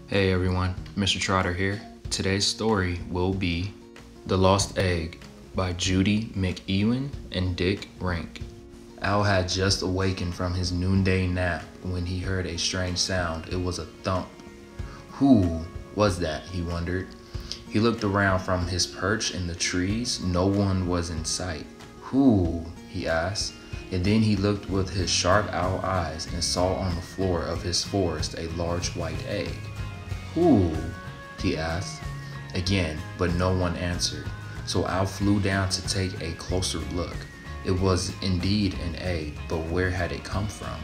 Hey everyone, Mr. Trotter here. Today's story will be The Lost Egg by Judie, McEwen, and Rink. Al had just awakened from his noonday nap when he heard a strange sound. It was a thump. Who was that, he wondered. He looked around from his perch in the trees. No one was in sight. Who? He asked. And then he looked with his sharp owl eyes and saw on the floor of his forest a large white egg. Who? He asked again, but no one answered. So Al flew down to take a closer look. It was indeed an egg, but where had it come from?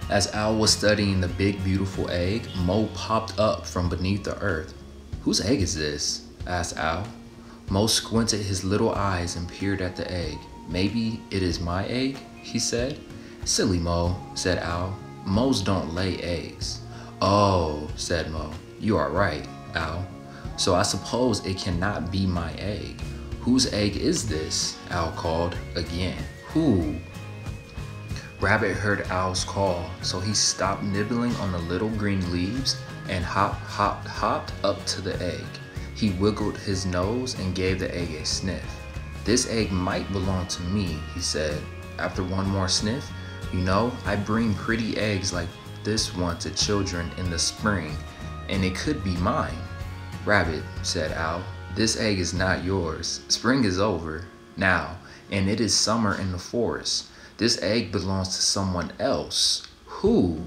As Al was studying the big, beautiful egg, Mo popped up from beneath the earth. Whose egg is this? Asked Al. Mo squinted his little eyes and peered at the egg. Maybe it is my egg, he said. Silly Mo, said Al. Mo's don't lay eggs. Oh, said Mo. You are right, Al. So I suppose it cannot be my egg. Whose egg is this? Al called again. Who? Rabbit heard Al's call, so he stopped nibbling on the little green leaves and hopped up to the egg. He wiggled his nose and gave the egg a sniff. This egg might belong to me, he said. After one more sniff, you know, I bring pretty eggs like this one to children in the spring, and it could be mine. Rabbit, said Al, this egg is not yours. Spring is over now, and it is summer in the forest. This egg belongs to someone else. Who?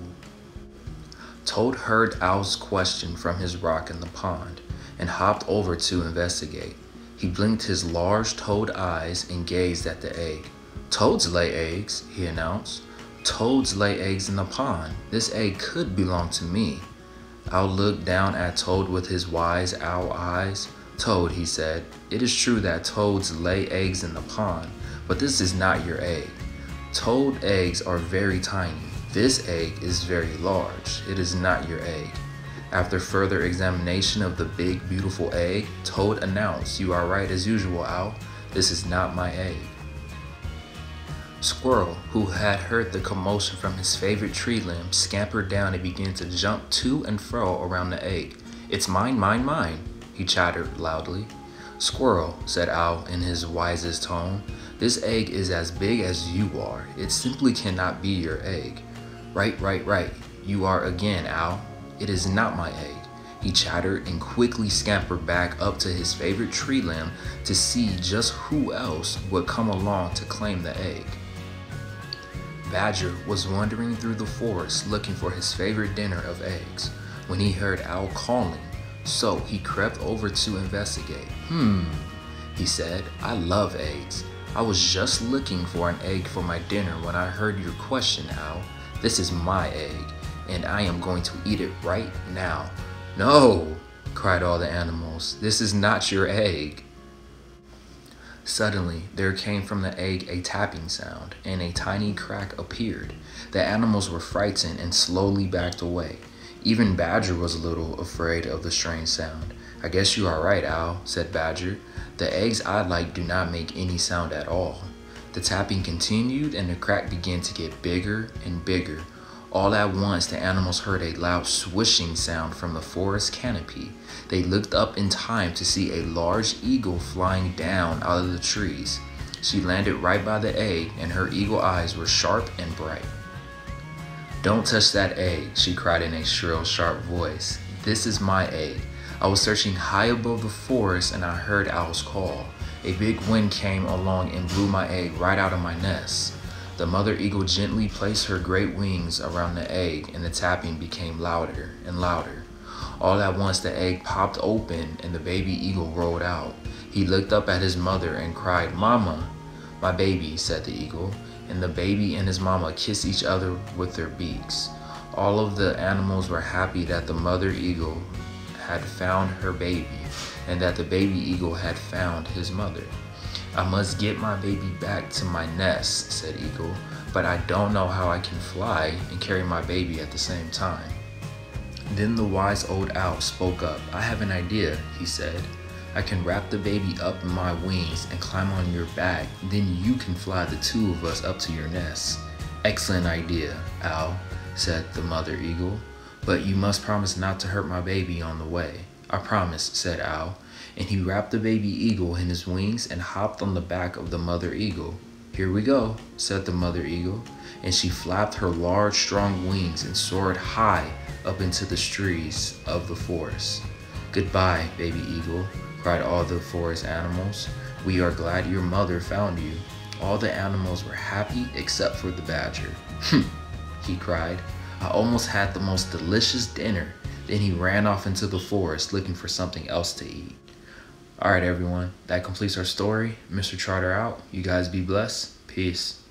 Toad heard Al's question from his rock in the pond and hopped over to investigate. He blinked his large toad eyes and gazed at the egg. Toads lay eggs, he announced. Toads lay eggs in the pond. This egg could belong to me. Al looked down at Toad with his wise owl eyes. Toad, he said, it is true that toads lay eggs in the pond, but this is not your egg. Toad eggs are very tiny. This egg is very large. It is not your egg. After further examination of the big, beautiful egg, Toad announced, you are right as usual, Al. This is not my egg. Squirrel, who had heard the commotion from his favorite tree limb, scampered down and began to jump to and fro around the egg. It's mine, mine, mine, he chattered loudly. Squirrel, said Al in his wisest tone, this egg is as big as you are. It simply cannot be your egg. Right, right, right. You are again, Al. It is not my egg, he chattered and quickly scampered back up to his favorite tree limb to see just who else would come along to claim the egg. Badger was wandering through the forest looking for his favorite dinner of eggs when he heard Al calling, so he crept over to investigate. He said, I love eggs. I was just looking for an egg for my dinner when I heard your question, Al. This is my egg, and I am going to eat it right now. No, cried all the animals. This is not your egg. Suddenly, there came from the egg a tapping sound, and a tiny crack appeared. The animals were frightened and slowly backed away. Even Badger was a little afraid of the strange sound. I guess you are right, Al, said Badger. The eggs I like do not make any sound at all. The tapping continued, and the crack began to get bigger and bigger. All at once, the animals heard a loud swishing sound from the forest canopy. They looked up in time to see a large eagle flying down out of the trees. She landed right by the egg, and her eagle eyes were sharp and bright. Don't touch that egg, she cried in a shrill, sharp voice. This is my egg. I was searching high above the forest, and I heard Al's call. A big wind came along and blew my egg right out of my nest. The mother eagle gently placed her great wings around the egg, and the tapping became louder and louder. All at once the egg popped open and the baby eagle rolled out. He looked up at his mother and cried, Mama. My baby, said the eagle, and the baby and his mama kissed each other with their beaks. All of the animals were happy that the mother eagle had found her baby and that the baby eagle had found his mother. I must get my baby back to my nest, said Eagle, but I don't know how I can fly and carry my baby at the same time. Then the wise old owl spoke up. I have an idea, he said. I can wrap the baby up in my wings and climb on your back. Then you can fly the two of us up to your nest. Excellent idea, Owl, said the mother eagle. But you must promise not to hurt my baby on the way. I promise, said Owl, and he wrapped the baby eagle in his wings and hopped on the back of the mother eagle. Here we go, said the mother eagle, and she flapped her large, strong wings and soared high up into the trees of the forest. Goodbye, baby eagle, cried all the forest animals. We are glad your mother found you. All the animals were happy except for the badger. He cried. I almost had the most delicious dinner. Then he ran off into the forest looking for something else to eat. All right, everyone, that completes our story. Mr. Trotter out. You guys be blessed. Peace.